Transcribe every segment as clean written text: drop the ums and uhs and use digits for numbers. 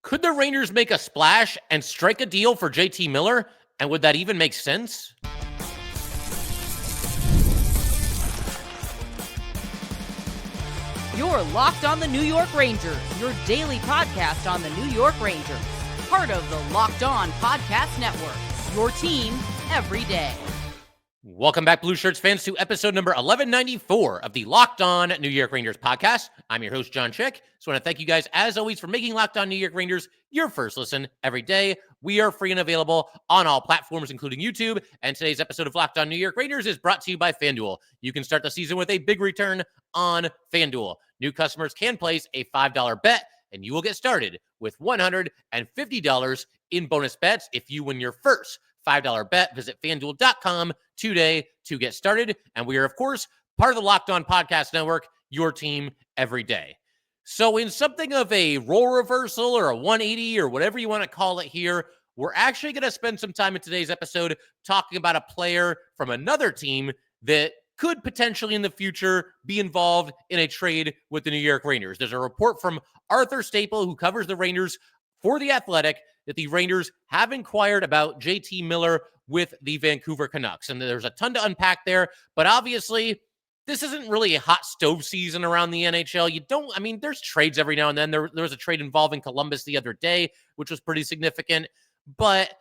Could the Rangers make a splash and strike a deal for JT Miller? And would that even make sense? You're Locked on the New York Rangers, your daily podcast on the New York Rangers. Part of the Locked On Podcast Network, your team every day. Welcome back, Blue Shirts fans, to episode number 1194 of the Locked On New York Rangers podcast. I'm your host, John Chick. So I want to thank you guys, as always, for making Locked On New York Rangers your first listen every day. We are free and available on all platforms, including YouTube. And today's episode of Locked On New York Rangers is brought to you by FanDuel. You can start the season with a big return on FanDuel. New customers can place a $5 bet, and you will get started with $150 in bonus bets if you win your first $5 bet. Visit FanDuel.com today to get started. And we are, of course, part of the Locked On Podcast Network, your team every day. So in something of a role reversal or a 180 or whatever you want to call it here, we're actually going to spend some time in today's episode talking about a player from another team that could potentially in the future be involved in a trade with the New York Rangers. There's a report from Arthur Staple, who covers the Rangers for The Athletic, that the Rangers have inquired about JT Miller with the Vancouver Canucks. And there's a ton to unpack there, but obviously this isn't really a hot stove season around the NHL. There's trades every now and then. There was a trade involving Columbus the other day, which was pretty significant, but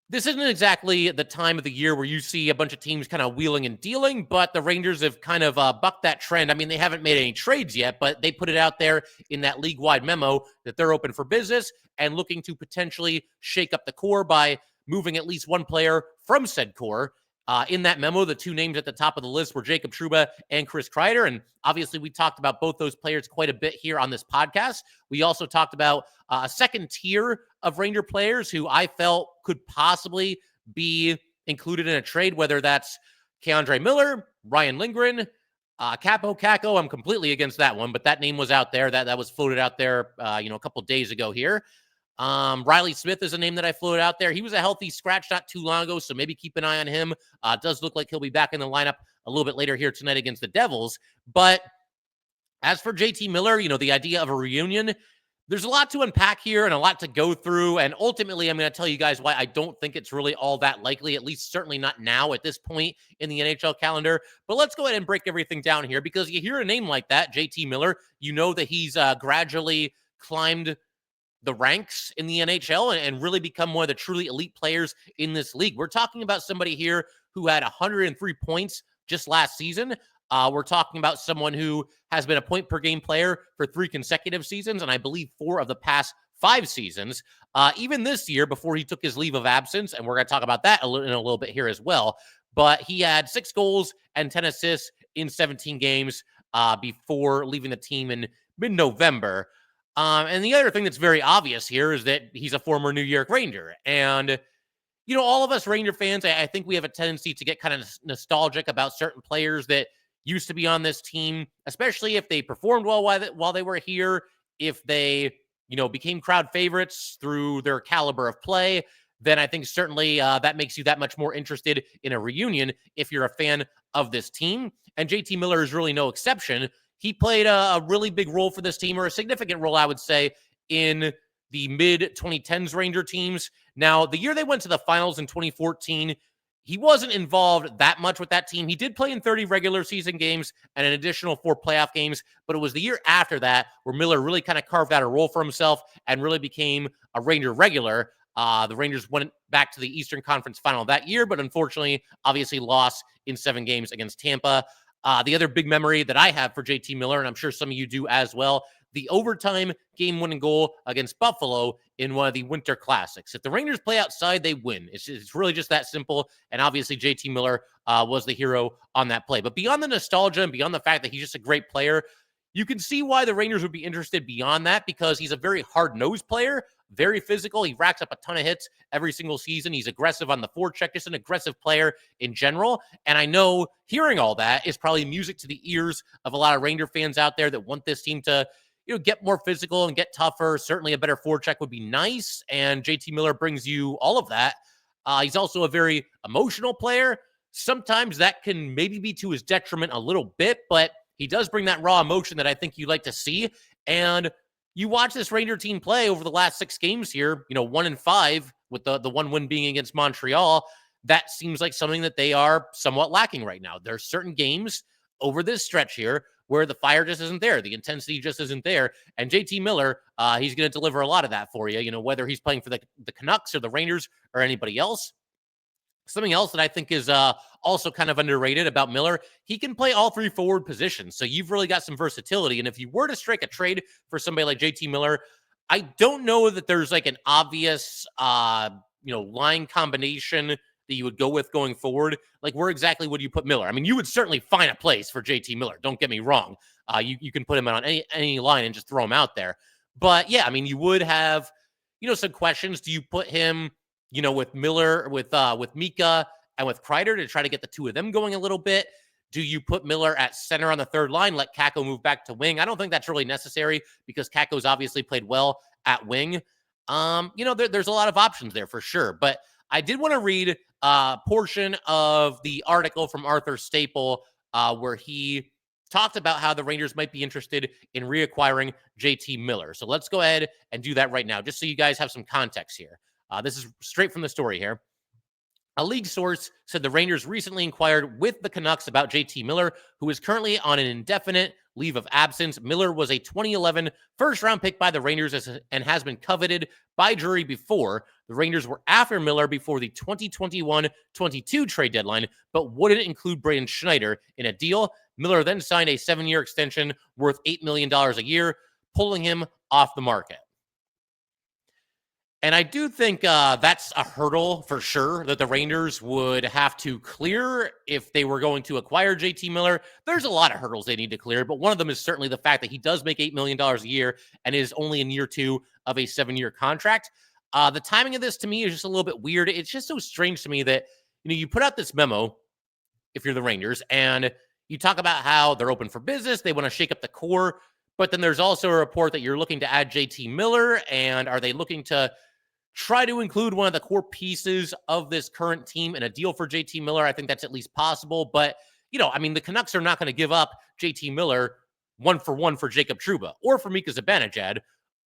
this isn't exactly the time of the year where you see a bunch of teams kind of wheeling and dealing, but the Rangers have kind of bucked that trend. I mean, they haven't made any trades yet, but they put it out there in that league-wide memo that they're open for business and looking to potentially shake up the core by moving at least one player from said core. In that memo, the two names at the top of the list were Jacob Trouba and Chris Kreider. And obviously, we talked about both those players quite a bit here on this podcast. We also talked about a second tier of Ranger players who I felt could possibly be included in a trade, whether that's Keandre Miller, Ryan Lindgren, Capo Caco. I'm completely against that one, but that name was out there. That was floated out there, a couple days ago here. Riley Smith is a name that I floated out there. He was a healthy scratch not too long ago, so maybe keep an eye on him. It does look like he'll be back in the lineup a little bit later here tonight against the Devils. But as for JT Miller, the idea of a reunion, there's a lot to unpack here and a lot to go through. And ultimately, I'm going to tell you guys why I don't think it's really all that likely, at least certainly not now at this point in the NHL calendar. But let's go ahead and break everything down here, because you hear a name like that, JT Miller, you know that he's gradually climbed the ranks in the NHL and really become one of the truly elite players in this league. We're talking about somebody here who had 103 points just last season. We're talking about someone who has been a point-per-game player for 3 consecutive seasons, and I believe 4 of the past 5 seasons. Even this year, before he took his leave of absence, and we're going to talk about that in a little bit here as well, but he had 6 goals and 10 assists in 17 games before leaving the team in mid-November. And the other thing that's very obvious here is that he's a former New York Ranger. And, all of us Ranger fans, I think we have a tendency to get kind of nostalgic about certain players that used to be on this team, especially if they performed well while they were here, if they, became crowd favorites through their caliber of play. Then I think certainly that makes you that much more interested in a reunion if you're a fan of this team. And JT Miller is really no exception. He played a really big role for this team, or a significant role, I would say, in the mid-2010s Ranger teams. Now, the year they went to the finals in 2014, he wasn't involved that much with that team. He did play in 30 regular season games and an additional 4 playoff games, but it was the year after that where Miller really kind of carved out a role for himself and really became a Ranger regular. The Rangers went back to the Eastern Conference final that year, but unfortunately, obviously lost in 7 games against Tampa. The other big memory that I have for JT Miller, and I'm sure some of you do as well, the overtime game-winning goal against Buffalo in one of the Winter Classics. If the Rangers play outside, they win. It's really just that simple, and obviously JT Miller was the hero on that play. But beyond the nostalgia and beyond the fact that he's just a great player, you can see why the Rangers would be interested beyond that, because he's a very hard-nosed player, very physical. He racks up a ton of hits every single season. He's aggressive on the forecheck, just an aggressive player in general. And I know hearing all that is probably music to the ears of a lot of Ranger fans out there that want this team to, get more physical and get tougher. Certainly a better forecheck would be nice. And JT Miller brings you all of that. He's also a very emotional player. Sometimes that can maybe be to his detriment a little bit, but he does bring that raw emotion that I think you like to see. And you watch this Ranger team play over the last 6 games here, 1-5 with the one win being against Montreal. That seems like something that they are somewhat lacking right now. There's certain games over this stretch here where the fire just isn't there. The intensity just isn't there. And JT Miller, he's going to deliver a lot of that for you, whether he's playing for the Canucks or the Rangers or anybody else. Something else that I think is also kind of underrated about Miller, he can play all 3 forward positions. So you've really got some versatility. And if you were to strike a trade for somebody like JT Miller, I don't know that there's like an obvious, line combination that you would go with going forward. Like, where exactly would you put Miller? I mean, you would certainly find a place for JT Miller. Don't get me wrong. You can put him on any line and just throw him out there. But yeah, I mean, you would have, some questions. Do you put him, with Miller, with Mika and with Kreider to try to get the 2 of them going a little bit? Do you put Miller at center on the 3rd line, let Kakko move back to wing? I don't think that's really necessary because Kakko's obviously played well at wing. There's a lot of options there for sure. But I did want to read a portion of the article from Arthur Staple where he talked about how the Rangers might be interested in reacquiring JT Miller. So let's go ahead and do that right now, just so you guys have some context here. This is straight from the story here. A league source said the Rangers recently inquired with the Canucks about JT Miller, who is currently on an indefinite leave of absence. Miller was a 2011 first-round pick by the Rangers and has been coveted by Drury before. The Rangers were after Miller before the 2021-22 trade deadline, but wouldn't include Braden Schneider in a deal. Miller then signed a 7-year extension worth $8 million a year, pulling him off the market. And I do think that's a hurdle for sure that the Rangers would have to clear if they were going to acquire JT Miller. There's a lot of hurdles they need to clear, but one of them is certainly the fact that he does make $8 million a year and is only in year 2 of a 7-year contract. The timing of this to me is just a little bit weird. It's just so strange to me that, you put out this memo if you're the Rangers and you talk about how they're open for business. They want to shake up the core, but then there's also a report that you're looking to add JT Miller. And are they looking to try to include one of the core pieces of this current team in a deal for JT Miller? I think that's at least possible. But, the Canucks are not going to give up JT Miller 1-for-1 for Jacob Trouba or for Mika Zibanejad,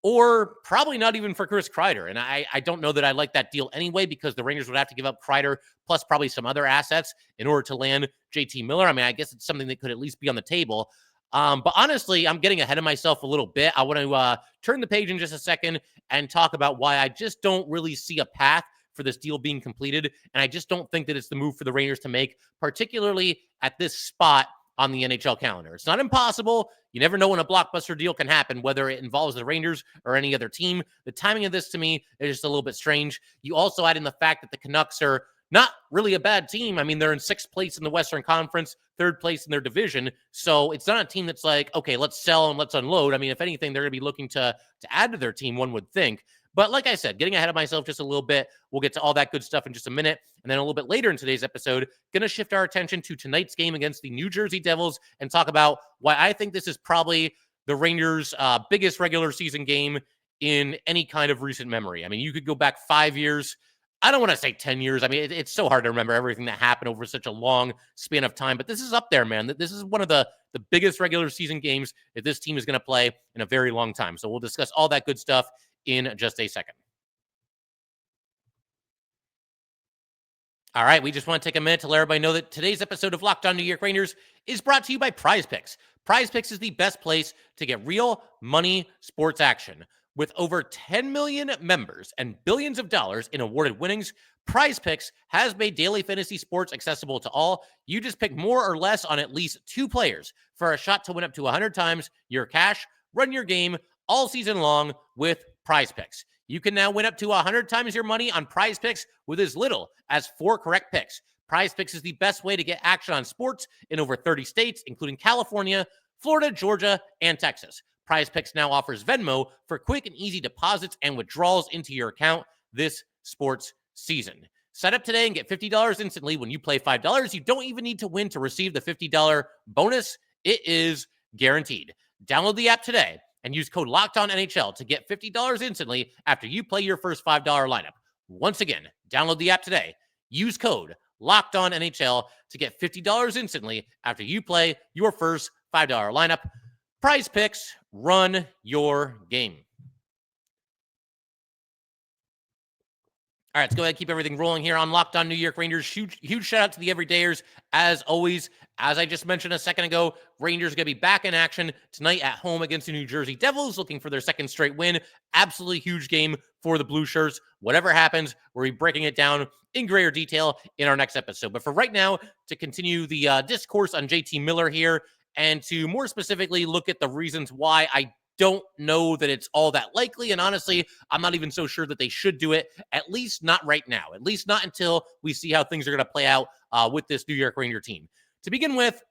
or probably not even for Chris Kreider. And I don't know that I like that deal anyway, because the Rangers would have to give up Kreider plus probably some other assets in order to land JT Miller. I mean, I guess it's something that could at least be on the table. But honestly, I'm getting ahead of myself a little bit. I want to turn the page in just a second and talk about why I just don't really see a path for this deal being completed. And I just don't think that it's the move for the Rangers to make, particularly at this spot on the NHL calendar. It's not impossible. You never know when a blockbuster deal can happen, whether it involves the Rangers or any other team. The timing of this, to me, is just a little bit strange. You also add in the fact that the Canucks are not really a bad team. I mean, they're in 6th place in the Western Conference, 3rd place in their division. So it's not a team that's like, okay, let's sell and let's unload. I mean, if anything, they're going to be looking to add to their team, one would think. But like I said, getting ahead of myself just a little bit. We'll get to all that good stuff in just a minute. And then a little bit later in today's episode, going to shift our attention to tonight's game against the New Jersey Devils and talk about why I think this is probably the Rangers' biggest regular season game in any kind of recent memory. I mean, you could go back 5 years. I don't want to say 10 years. I mean, it's so hard to remember everything that happened over such a long span of time. But this is up there, man. This is one of the biggest regular season games that this team is going to play in a very long time. So we'll discuss all that good stuff in just a second. All right, we just want to take a minute to let everybody know that today's episode of Locked On New York Rangers is brought to you by PrizePicks. PrizePicks is the best place to get real money sports action. With over 10 million members and billions of dollars in awarded winnings, PrizePicks has made daily fantasy sports accessible to all. You just pick more or less on at least 2 players for a shot to win up to 100 times your cash. Run your game all season long with PrizePicks. You can now win up to 100 times your money on PrizePicks with as little as 4 correct picks. PrizePicks is the best way to get action on sports in over 30 states, including California, Florida, Georgia, and Texas. PrizePicks now offers Venmo for quick and easy deposits and withdrawals into your account this sports season. Sign up today and get $50 instantly when you play $5. You don't even need to win to receive the $50 bonus. It is guaranteed. Download the app today and use code LOCKEDONNHL to get $50 instantly after you play your first $5 lineup. Once again, download the app today. Use code LOCKEDONNHL to get $50 instantly after you play your first $5 lineup. PrizePicks, run your game. All right, let's go ahead and keep everything rolling here on Locked On New York Rangers. Huge shout out to the everydayers. As always, as I just mentioned a second ago, Rangers going to be back in action tonight at home against the New Jersey Devils, looking for their second straight win. Absolutely huge game for the Blue Shirts. Whatever happens, we'll be breaking it down in greater detail in our next episode. But for right now, to continue the discourse on JT Miller here, and to more specifically look at the reasons why I don't know that it's all that likely. And honestly, I'm not even so sure that they should do it, at least not right now, at least not until we see how things are going to play out with this New York Ranger team. To begin with,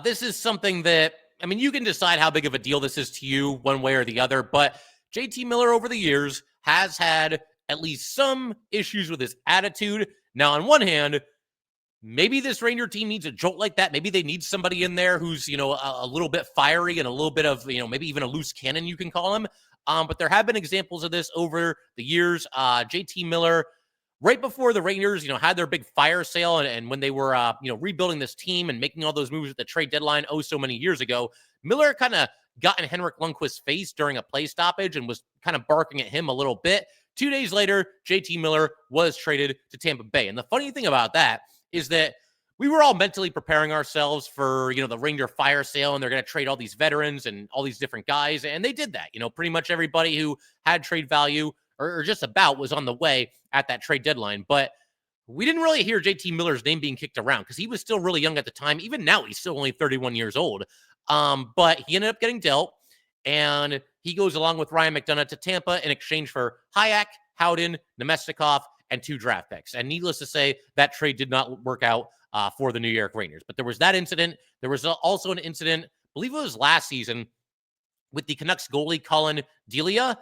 this is something that, I mean, you can decide how big of a deal this is to you one way or the other, but JT Miller over the years has had at least some issues with his attitude. Now, on one hand, maybe this Ranger team needs a jolt like that. Maybe they need somebody in there who's, a little bit fiery and a little bit of, maybe even a loose cannon, you can call him. But there have been examples of this over the years. JT Miller, right before the Rangers, had their big fire sale and when they were, rebuilding this team and making all those moves at the trade deadline, so many years ago, Miller kind of got in Henrik Lundqvist's face during a play stoppage and was kind of barking at him a little bit. 2 days later, JT Miller was traded to Tampa Bay. And the funny thing about that is that we were all mentally preparing ourselves for, the Ranger fire sale, and they're going to trade all these veterans and all these different guys. And they did that. Pretty much everybody who had trade value or just about was on the way at that trade deadline. But we didn't really hear JT Miller's name being kicked around because he was still really young at the time. Even now, he's still only 31 years old. But he ended up getting dealt, and he goes along with Ryan McDonagh to Tampa in exchange for Hayek, Howden, Nemestikov, and 2 draft picks. And needless to say, that trade did not work out for the New York Rangers. But there was that incident. There was also an incident, I believe it was last season, with the Canucks goalie, Colin Delia.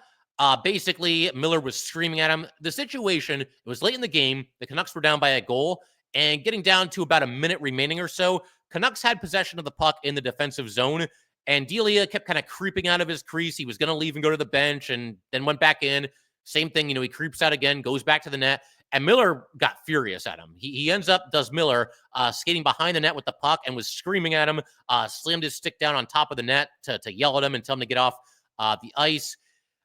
Basically, Miller was screaming at him. The situation, it was late in the game. The Canucks were down by a goal. And getting down to about a minute remaining or so, Canucks had possession of the puck in the defensive zone. And Delia kept kind of creeping out of his crease. He was going to leave and go to the bench and then went back in. Same thing, he creeps out again, goes back to the net, and Miller got furious at him. He ends up, Miller, skating behind the net with the puck and was screaming at him, slammed his stick down on top of the net to yell at him and tell him to get off the ice.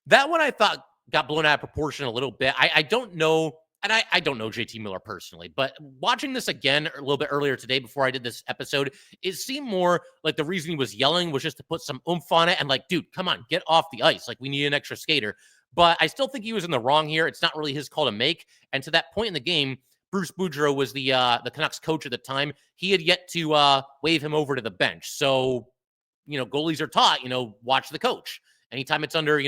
That one I thought got blown out of proportion a little bit. I don't know, and I don't know JT Miller personally, but watching this again a little bit earlier today before I did this episode, it seemed more like the reason he was yelling was just to put some oomph on it and like, dude, come on, get off the ice. Like, we need an extra skater. But I still think he was in the wrong here. It's not really his call to make. And to that point in the game, Bruce Boudreau was the Canucks coach at the time. He had yet to wave him over to the bench. So, goalies are taught, watch the coach. Anytime it's under,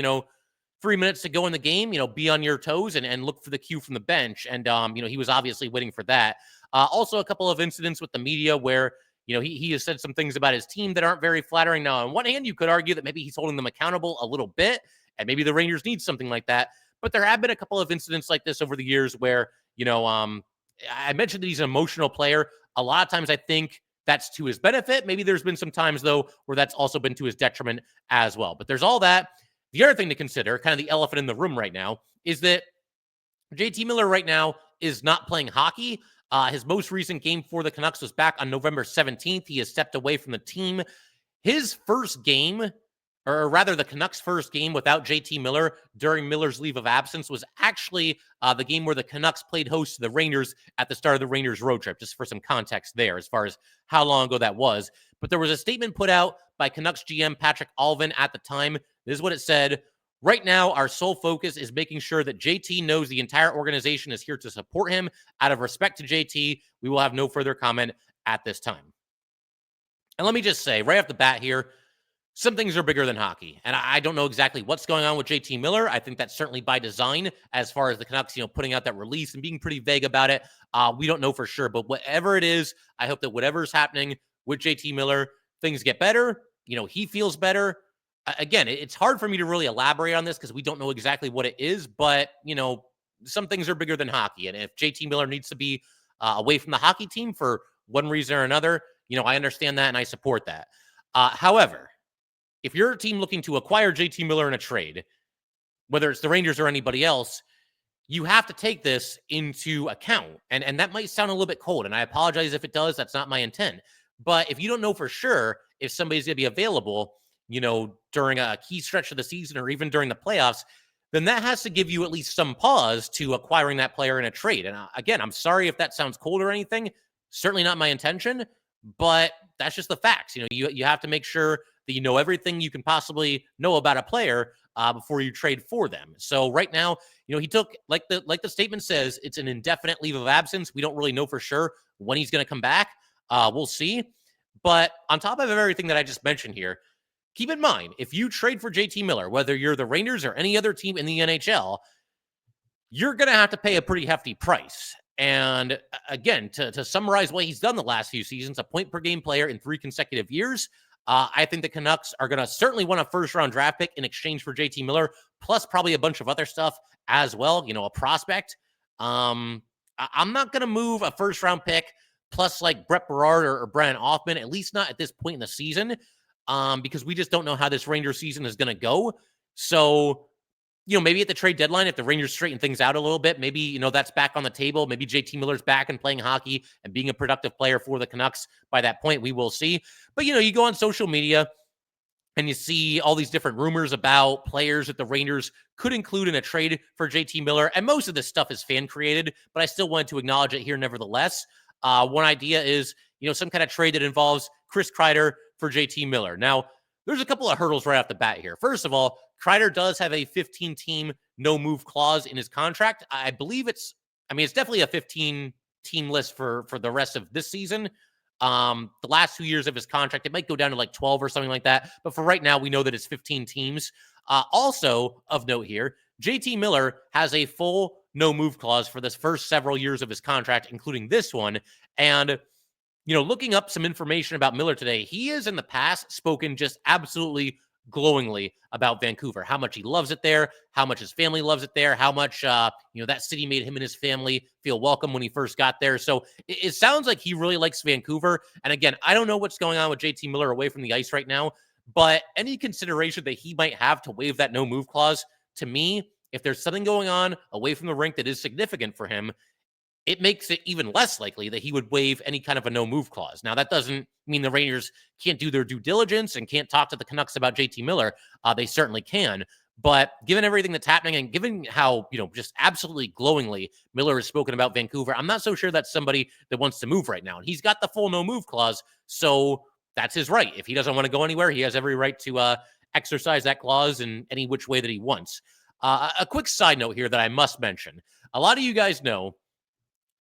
3 minutes to go in the game, be on your toes and look for the cue from the bench. And, he was obviously waiting for that. Also, a couple of incidents with the media where, he has said some things about his team that aren't very flattering. Now, on one hand, you could argue that maybe he's holding them accountable a little bit. And maybe the Rangers need something like that. But there have been a couple of incidents like this over the years where, I mentioned that he's an emotional player. A lot of times I think that's to his benefit. Maybe there's been some times, though, where that's also been to his detriment as well. But there's all that. The other thing to consider, kind of the elephant in the room right now, is that JT Miller right now is not playing hockey. His most recent game for the Canucks was back on November 17th. He has stepped away from the team. His first game, or rather the Canucks' first game without JT Miller during Miller's leave of absence, was actually the game where the Canucks played host to the Rangers at the start of the Rangers road trip, just for some context there as far as how long ago that was. But there was a statement put out by Canucks GM Patrick Alvin at the time. This is what it said. Right now, our sole focus is making sure that JT knows the entire organization is here to support him. Out of respect to JT, we will have no further comment at this time. And let me just say, right off the bat here, some things are bigger than hockey. And I don't know exactly what's going on with JT Miller. I think that's certainly by design as far as the Canucks, putting out that release and being pretty vague about it. We don't know for sure. But whatever it is, I hope that whatever's happening with JT Miller, things get better. He feels better. Again, it's hard for me to really elaborate on this because we don't know exactly what it is. But, some things are bigger than hockey. And if JT Miller needs to be away from the hockey team for one reason or another, I understand that and I support that. However, if you're a team looking to acquire JT Miller in a trade, whether it's the Rangers or anybody else, you have to take this into account. And that might sound a little bit cold, and I apologize if it does. That's not my intent. But if you don't know for sure if somebody's going to be available, during a key stretch of the season or even during the playoffs, then that has to give you at least some pause to acquiring that player in a trade. And again, I'm sorry if that sounds cold or anything. Certainly not my intention, but that's just the facts. You have to make sure that you know everything you can possibly know about a player before you trade for them. So right now, he took, like the statement says, it's an indefinite leave of absence. We don't really know for sure when he's going to come back. We'll see. But on top of everything that I just mentioned here, keep in mind, if you trade for JT Miller, whether you're the Rangers or any other team in the NHL, you're going to have to pay a pretty hefty price. And again, to summarize what he's done the last few seasons, a point per game player in 3 consecutive years, I think the Canucks are going to certainly want a first-round draft pick in exchange for JT Miller, plus probably a bunch of other stuff as well, a prospect. I'm not going to move a first-round pick plus like Brett Berard or Brian Hoffman, at least not at this point in the season, because we just don't know how this Rangers season is going to go. So, maybe at the trade deadline, if the Rangers straighten things out a little bit, maybe, that's back on the table. Maybe JT Miller's back and playing hockey and being a productive player for the Canucks by that point. We will see. But, you go on social media and you see all these different rumors about players that the Rangers could include in a trade for JT Miller. And most of this stuff is fan created, but I still wanted to acknowledge it here nevertheless. One idea is, some kind of trade that involves Chris Kreider for JT Miller. Now, there's a couple of hurdles right off the bat here. First of all, Kreider does have a 15-team no-move clause in his contract. I believe it's definitely a 15-team list for the rest of this season. The last 2 years of his contract, it might go down to like 12 or something like that. But for right now, we know that it's 15 teams. Also of note here, JT Miller has a full no-move clause for this first several years of his contract, including this one. And looking up some information about Miller today, he has in the past spoken just absolutely glowingly about Vancouver, how much he loves it there, how much his family loves it there, how much, that city made him and his family feel welcome when he first got there. So it sounds like he really likes Vancouver. And again, I don't know what's going on with JT Miller away from the ice right now, but any consideration that he might have to waive that no move clause, to me, if there's something going on away from the rink that is significant for him, it makes it even less likely that he would waive any kind of a no-move clause. Now, that doesn't mean the Rangers can't do their due diligence and can't talk to the Canucks about JT Miller. They certainly can. But given everything that's happening and given how, just absolutely glowingly Miller has spoken about Vancouver, I'm not so sure that's somebody that wants to move right now. And he's got the full no-move clause, so that's his right. If he doesn't want to go anywhere, he has every right to exercise that clause in any which way that he wants. A quick side note here that I must mention. A lot of you guys know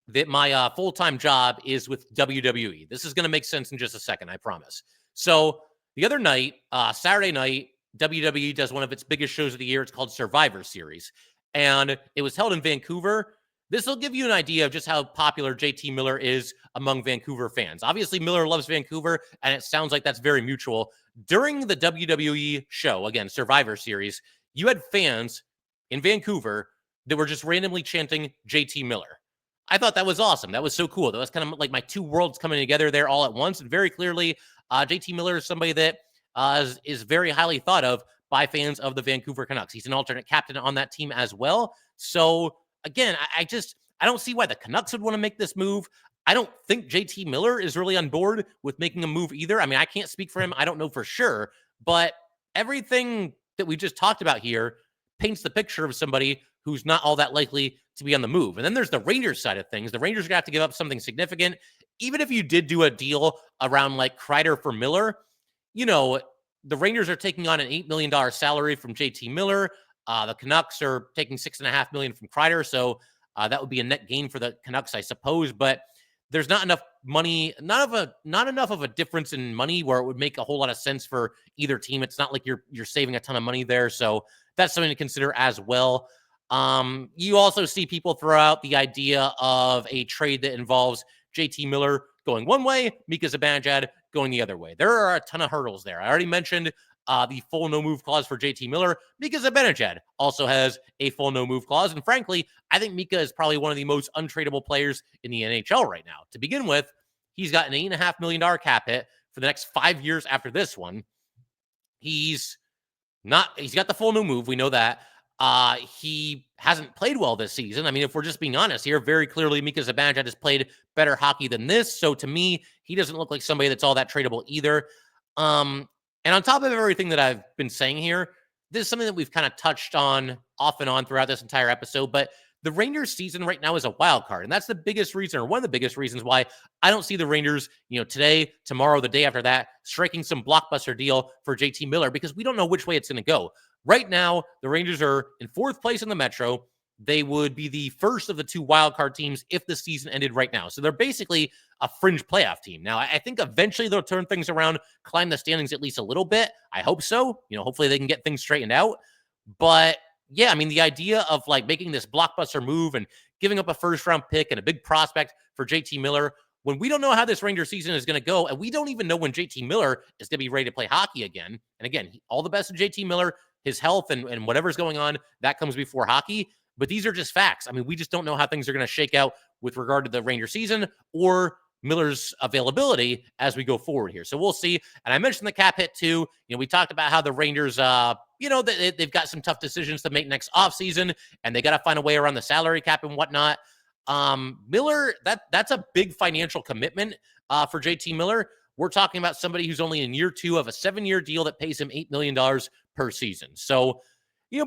that my full-time job is with WWE. This is going to make sense in just a second, I promise. So the other night, Saturday night, WWE does one of its biggest shows of the year. It's called Survivor Series. And it was held in Vancouver. This will give you an idea of just how popular JT Miller is among Vancouver fans. Obviously, Miller loves Vancouver, and it sounds like that's very mutual. During the WWE show, again, Survivor Series, you had fans in Vancouver that were just randomly chanting JT Miller. I thought that was awesome. That was so cool. That was kind of like my two worlds coming together there all at once. And very clearly, JT Miller is somebody that is very highly thought of by fans of the Vancouver Canucks. He's an alternate captain on that team as well. So again, I don't see why the Canucks would want to make this move. I don't think JT Miller is really on board with making a move either. I mean, I can't speak for him. I don't know for sure. But everything that we just talked about here paints the picture of somebody who's not all that likely to be on the move. And then there's the Rangers side of things. The Rangers are going to have to give up something significant. Even if you did do a deal around like Kreider for Miller, the Rangers are taking on an $8 million salary from JT Miller. The Canucks are taking $6.5 million from Kreider. So that would be a net gain for the Canucks, I suppose. But there's not enough money, not enough of a difference in money where it would make a whole lot of sense for either team. It's not like you're saving a ton of money there. So that's something to consider as well. You also see people throw out the idea of a trade that involves JT Miller going one way, Mika Zibanejad going the other way. There are a ton of hurdles there. I already mentioned the full no-move clause for JT Miller. Mika Zibanejad also has a full no-move clause. And frankly, I think Mika is probably one of the most untradeable players in the NHL right now. To begin with, he's got an $8.5 million cap hit for the next 5 years after this one. He's got the full no-move. We know that. He hasn't played well this season. I mean, if we're just being honest here, very clearly Mika Zibanejad has played better hockey than this. So to me, he doesn't look like somebody that's all that tradable either. And on top of everything that I've been saying here, this is something that we've kind of touched on off and on throughout this entire episode, but the Rangers season right now is a wild card. And that's the biggest reason, or one of the biggest reasons why I don't see the Rangers, today, tomorrow, the day after that, striking some blockbuster deal for JT Miller, because we don't know which way it's going to go. Right now, the Rangers are in fourth place in the Metro. They would be the first of the two wildcard teams if the season ended right now. So they're basically a fringe playoff team. Now, I think eventually they'll turn things around, climb the standings at least a little bit. I hope so. Hopefully they can get things straightened out. But yeah, I mean, the idea of like making this blockbuster move and giving up a first round pick and a big prospect for JT Miller, when we don't know how this Ranger season is going to go, and we don't even know when JT Miller is going to be ready to play hockey again. And again, all the best to JT Miller, his health and whatever's going on, that comes before hockey. But these are just facts. I mean, we just don't know how things are going to shake out with regard to the Ranger season or Miller's availability as we go forward here. So we'll see. And I mentioned the cap hit too. We talked about how the Rangers, they've got some tough decisions to make next offseason, and they got to find a way around the salary cap and whatnot. Miller, that's a big financial commitment for JT Miller. We're talking about somebody who's only in year 2 of a 7-year deal that pays him $8 million per season. So,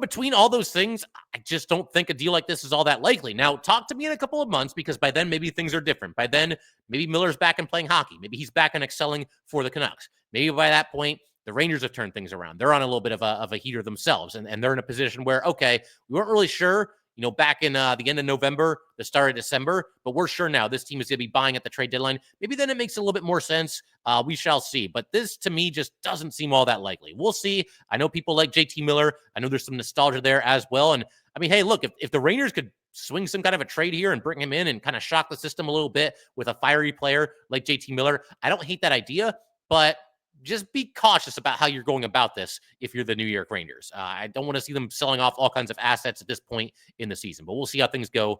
between all those things, I just don't think a deal like this is all that likely. Now, talk to me in a couple of months, because by then maybe things are different. By then, maybe Miller's back and playing hockey. Maybe he's back and excelling for the Canucks. Maybe by that point, the Rangers have turned things around. They're on a little bit of a heater themselves, and they're in a position where, okay, we weren't really sure, back in the end of November, the start of December, but we're sure now this team is going to be buying at the trade deadline. Maybe then it makes a little bit more sense. We shall see. But this, to me, just doesn't seem all that likely. We'll see. I know people like JT Miller. I know there's some nostalgia there as well. And I mean, hey, look, if the Rangers could swing some kind of a trade here and bring him in and kind of shock the system a little bit with a fiery player like JT Miller, I don't hate that idea, but just be cautious about how you're going about this if you're the New York Rangers. I don't want to see them selling off all kinds of assets at this point in the season, but we'll see how things go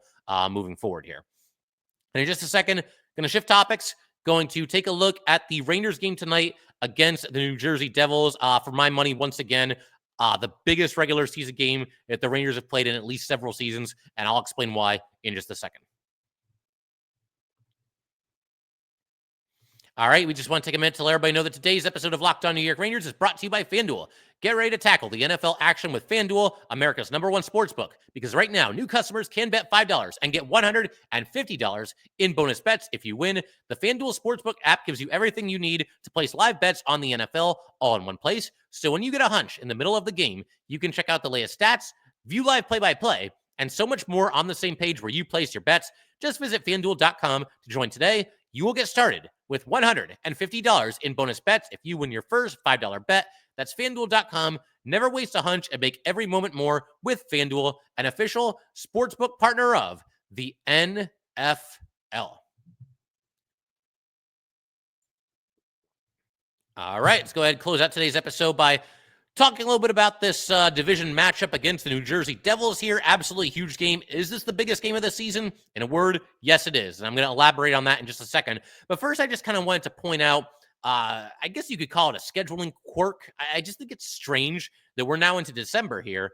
moving forward here. And in just a second, going to shift topics, going to take a look at the Rangers game tonight against the New Jersey Devils. For my money, once again, the biggest regular season game that the Rangers have played in at least several seasons, and I'll explain why in just a second. All right, we just want to take a minute to let everybody know that today's episode of Locked On New York Rangers is brought to you by FanDuel. Get ready to tackle the NFL action with FanDuel, America's #1 sportsbook. Because right now, new customers can bet $5 and get $150 in bonus bets if you win. The FanDuel Sportsbook app gives you everything you need to place live bets on the NFL all in one place. So when you get a hunch in the middle of the game, you can check out the latest stats, view live play-by-play, and so much more on the same page where you place your bets. Just visit FanDuel.com to join today. You will get started with $150 in bonus bets if you win your first $5 bet. That's FanDuel.com. Never waste a hunch and make every moment more with FanDuel, an official sportsbook partner of the NFL. All right, let's go ahead and close out today's episode by talking a little bit about this division matchup against the New Jersey Devils here. Absolutely huge game. Is this the biggest game of the season? In a word, yes, it is. And I'm going to elaborate on that in just a second. But first, I just kind of wanted to point out, I guess you could call it a scheduling quirk. I just think it's strange that we're now into December here,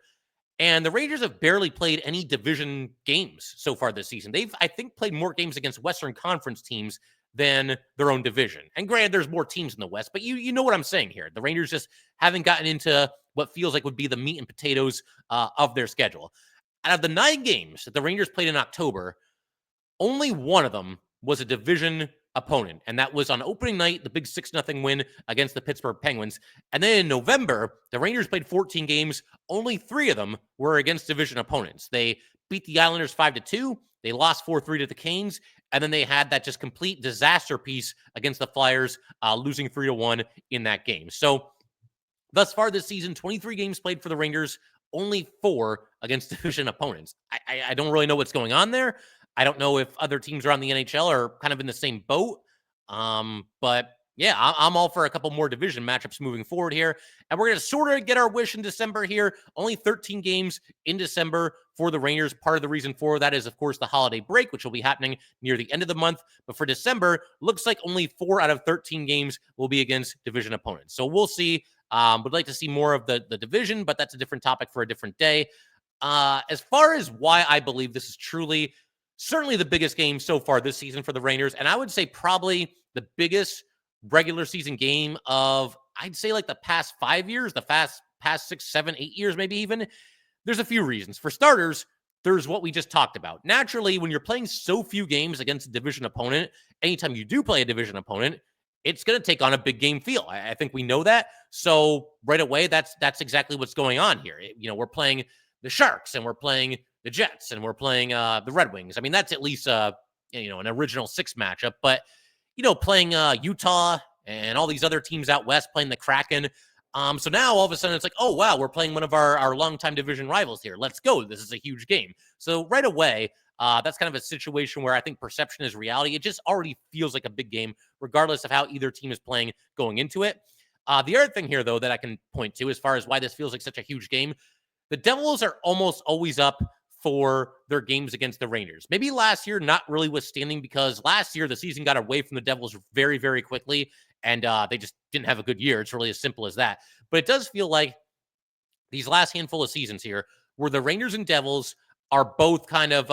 and the Rangers have barely played any division games so far this season. They've, I think, played more games against Western Conference teams than their own division. And granted, there's more teams in the West, but you know what I'm saying here. The Rangers just haven't gotten into what feels like would be the meat and potatoes of their schedule. Out of the 9 games that the Rangers played in October, only one of them was a division opponent, and that was on opening night, the big 6-0 win against the Pittsburgh Penguins. And then in November, the Rangers played 14 games. Only 3 of them were against division opponents. They beat the Islanders 5-2. They lost 4-3 to the Canes, and then they had that just complete disaster piece against the Flyers, losing 3-1 in that game. So thus far this season, 23 games played for the Rangers, only 4 against division opponents. I don't really know what's going on there. I don't know if other teams around the NHL are kind of in the same boat. But yeah, I'm all for a couple more division matchups moving forward here. And we're going to sort of get our wish in December here. Only 13 games in December for the Rangers. Part of the reason for that is, of course, the holiday break, which will be happening near the end of the month. But for December, looks like only 4 out of 13 games will be against division opponents. So we'll see. Would like to see more of the division, but that's a different topic for a different day. As far as why I believe this is certainly the biggest game so far this season for the Rangers, and I would say probably the biggest regular season game of I'd say like the past 5 years, the past 6, 7, 8 years, maybe even. There's a few reasons. For starters, there's what we just talked about. Naturally, when you're playing so few games against a division opponent, anytime you do play a division opponent, it's going to take on a big game feel. I think we know that. So right away, that's exactly what's going on here. We're playing the Sharks and we're playing the Jets and we're playing the Red Wings. I mean, that's at least an original six matchup. But playing Utah and all these other teams out west, playing the Kraken. So now all of a sudden it's like, oh, wow, we're playing one of our longtime division rivals here. Let's go. This is a huge game. So right away, that's kind of a situation where I think perception is reality. It just already feels like a big game, regardless of how either team is playing going into it. The other thing here, though, that I can point to as far as why this feels like such a huge game, the Devils are almost always up for their games against the Rangers. Maybe last year, not really withstanding, because last year the season got away from the Devils very, very quickly, and they just didn't have a good year. It's really as simple as that. But it does feel like these last handful of seasons here, where the Rangers and Devils are both kind of,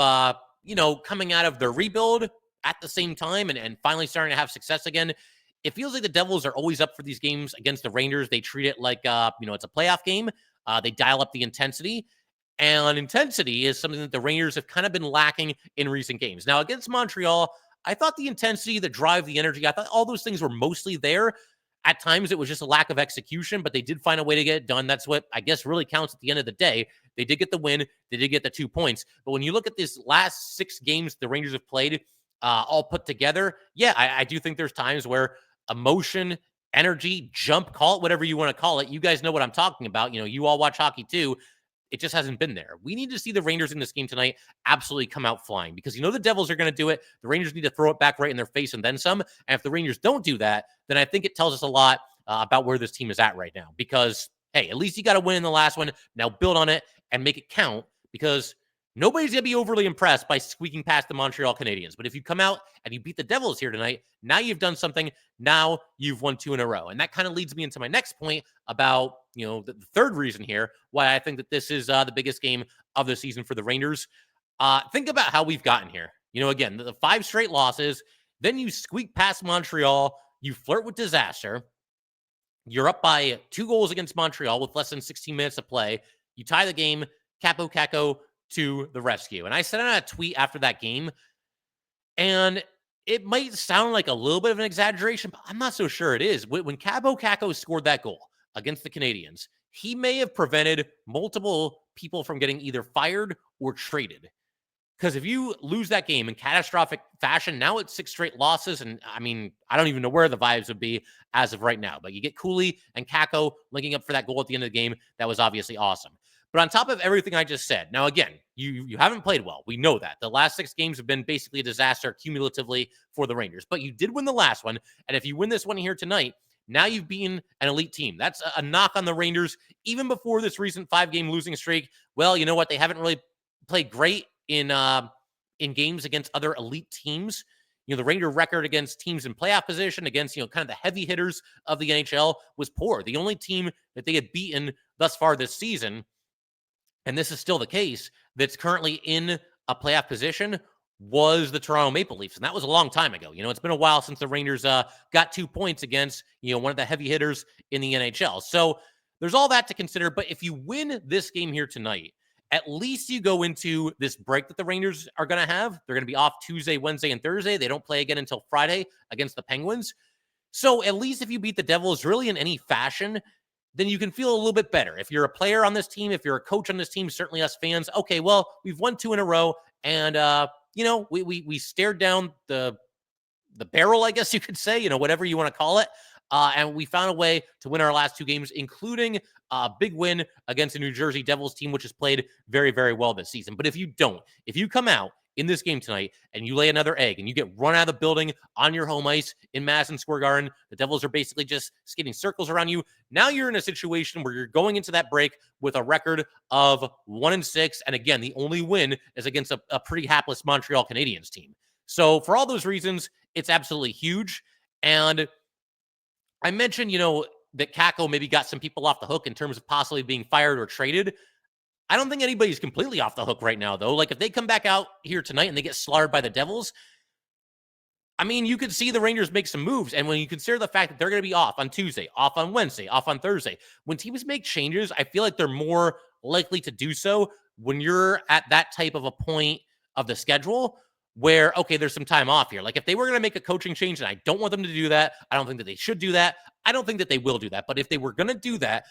coming out of their rebuild at the same time and finally starting to have success again. It feels like the Devils are always up for these games against the Rangers. They treat it like, it's a playoff game. They dial up the intensity. And intensity is something that the Rangers have kind of been lacking in recent games. Now, against Montreal, I thought the intensity, the drive, the energy, I thought all those things were mostly there. At times, it was just a lack of execution, but they did find a way to get it done. That's what I guess really counts at the end of the day. They did get the win. They did get the 2 points. But when you look at these last 6 games the Rangers have played, all put together, yeah, I do think there's times where emotion, energy, jump, call it whatever you want to call it. You guys know what I'm talking about. You all watch hockey too. It just hasn't been there. We need to see the Rangers in this game tonight absolutely come out flying, because the Devils are going to do it. The Rangers need to throw it back right in their face and then some. And if the Rangers don't do that, then I think it tells us a lot about where this team is at right now. Because, hey, at least you got to win in the last one. Now build on it and make it count, because nobody's going to be overly impressed by squeaking past the Montreal Canadiens. But if you come out and you beat the Devils here tonight, now you've done something. Now you've won 2 in a row. And that kind of leads me into my next point about, the third reason here why I think that this is the biggest game of the season for the Rangers. Think about how we've gotten here. Again, the 5 straight losses, then you squeak past Montreal, you flirt with disaster. You're up by 2 goals against Montreal with less than 16 minutes to play. You tie the game, Capo Caco to the rescue. And I sent out a tweet after that game, and it might sound like a little bit of an exaggeration, but I'm not so sure it is. When Capo Caco scored that goal against the Canadiens, he may have prevented multiple people from getting either fired or traded. Because if you lose that game in catastrophic fashion, now it's 6 straight losses. And I mean, I don't even know where the vibes would be as of right now. But you get Cooley and Caco linking up for that goal at the end of the game. That was obviously awesome. But on top of everything I just said, now again, you haven't played well. We know that. The last 6 games have been basically a disaster cumulatively for the Rangers. But you did win the last one. And if you win this one here tonight, now you've beaten an elite team. That's a knock on the Rangers. Even before this recent 5-game losing streak, well, you know what? They haven't really played great in games against other elite teams. The Ranger record against teams in playoff position, against, kind of the heavy hitters of the NHL, was poor. The only team that they had beaten thus far this season, and this is still the case, that's currently in a playoff position, was the Toronto Maple Leafs. And that was a long time ago. It's been a while since the Rangers got 2 points against, one of the heavy hitters in the NHL. So there's all that to consider. But if you win this game here tonight, at least you go into this break that the Rangers are going to have. They're going to be off Tuesday, Wednesday, and Thursday. They don't play again until Friday against the Penguins. So at least if you beat the Devils really in any fashion, then you can feel a little bit better. If you're a player on this team, if you're a coach on this team, certainly us fans, okay, well, we've won 2 in a row, and we stared down the barrel, I guess you could say, whatever you want to call it. And we found a way to win our last 2 games, including a big win against the New Jersey Devils team, which has played very, very well this season. But if you come out in this game tonight and you lay another egg and you get run out of the building on your home ice in Madison Square Garden, the Devils are basically just skating circles around you. Now you're in a situation where you're going into that break with a record of 1-6. And again, the only win is against a pretty hapless Montreal Canadiens team. So for all those reasons, it's absolutely huge. And I mentioned, that Kako maybe got some people off the hook in terms of possibly being fired or traded. I don't think anybody's completely off the hook right now, though. Like, if they come back out here tonight and they get slaughtered by the Devils, I mean, you could see the Rangers make some moves. And when you consider the fact that they're going to be off on Tuesday, off on Wednesday, off on Thursday, when teams make changes, I feel like they're more likely to do so when you're at that type of a point of the schedule where, okay, there's some time off here. Like if they were going to make a coaching change, and I don't want them to do that, I don't think that they should do that. I don't think that they will do that. But if they were going to do that,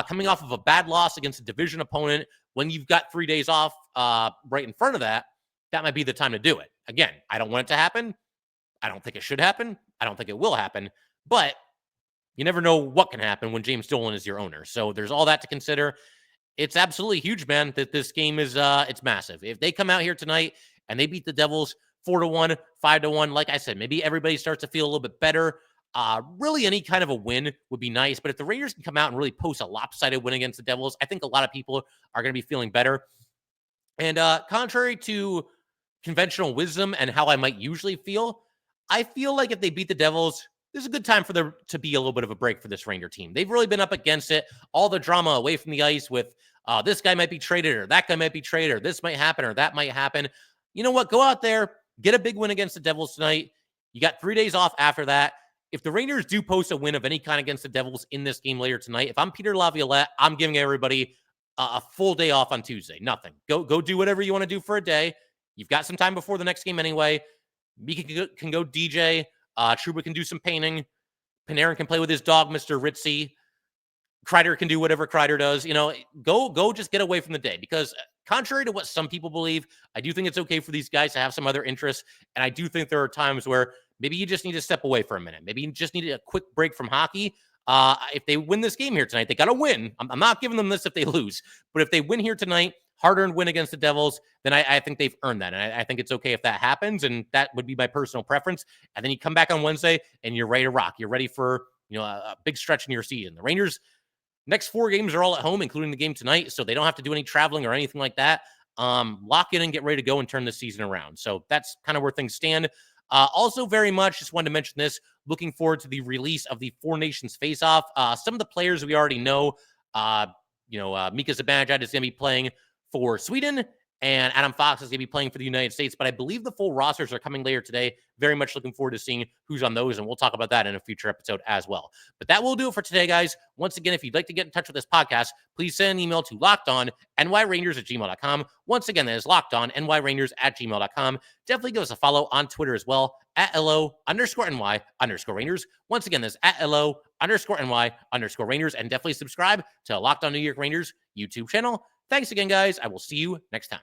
coming off of a bad loss against a division opponent, when you've got 3 days off right in front of that, that might be the time to do it. Again, I don't want it to happen. I don't think it should happen. I don't think it will happen. But you never know what can happen when James Dolan is your owner. So there's all that to consider. It's absolutely huge, man, that this game is it's massive. If they come out here tonight and they beat the Devils 4-1, 5-1, like I said, maybe everybody starts to feel a little bit better. Really, any kind of a win would be nice. But if the Rangers can come out and really post a lopsided win against the Devils, I think a lot of people are going to be feeling better. And contrary to conventional wisdom and how I might usually feel, I feel like if they beat the Devils, there's a good time for there to be a little bit of a break for this Ranger team. They've really been up against it. All the drama away from the ice with this guy might be traded or that guy might be traded or this might happen or that might happen. You know what? Go out there, get a big win against the Devils tonight. You got 3 days off after that. If the Rangers do post a win of any kind against the Devils in this game later tonight, if I'm Peter Laviolette, I'm giving everybody a full day off on Tuesday. Nothing. Go do whatever you want to do for a day. You've got some time before the next game anyway. Mika can go DJ. Trouba can do some painting. Panarin can play with his dog, Mr. Ritzy. Kreider can do whatever Kreider does. You know, go just get away from the day. Because contrary to what some people believe, I do think it's okay for these guys to have some other interests. And I do think there are times where maybe you just need to step away for a minute. Maybe you just need a quick break from hockey. If they win this game here tonight, they got to win. I'm not giving them this if they lose. But if they win here tonight, hard-earned win against the Devils, then I think they've earned that. And I think it's okay if that happens, and that would be my personal preference. And then you come back on Wednesday, and you're ready to rock. You're ready for a big stretch in your season. The Rangers' next 4 games are all at home, including the game tonight, so they don't have to do any traveling or anything like that. Lock in and get ready to go and turn the season around. So that's kind of where things stand. Also, very much, just wanted to mention this, looking forward to the release of the Four Nations face-off. Some of the players we already know, Mika Zibanejad is going to be playing for Sweden, and Adam Fox is going to be playing for the United States. But I believe the full rosters are coming later today. Very much looking forward to seeing who's on those, and we'll talk about that in a future episode as well. But that will do it for today, guys. Once again, if you'd like to get in touch with this podcast, please send an email to lockedonnyrangers@gmail.com. Once again, that is lockedonnyrangers@gmail.com. Definitely give us a follow on Twitter as well, @LO_NY_Rangers. Once again, that's @LO_NY_Rangers. And definitely subscribe to Locked On New York Rangers YouTube channel. Thanks again, guys. I will see you next time.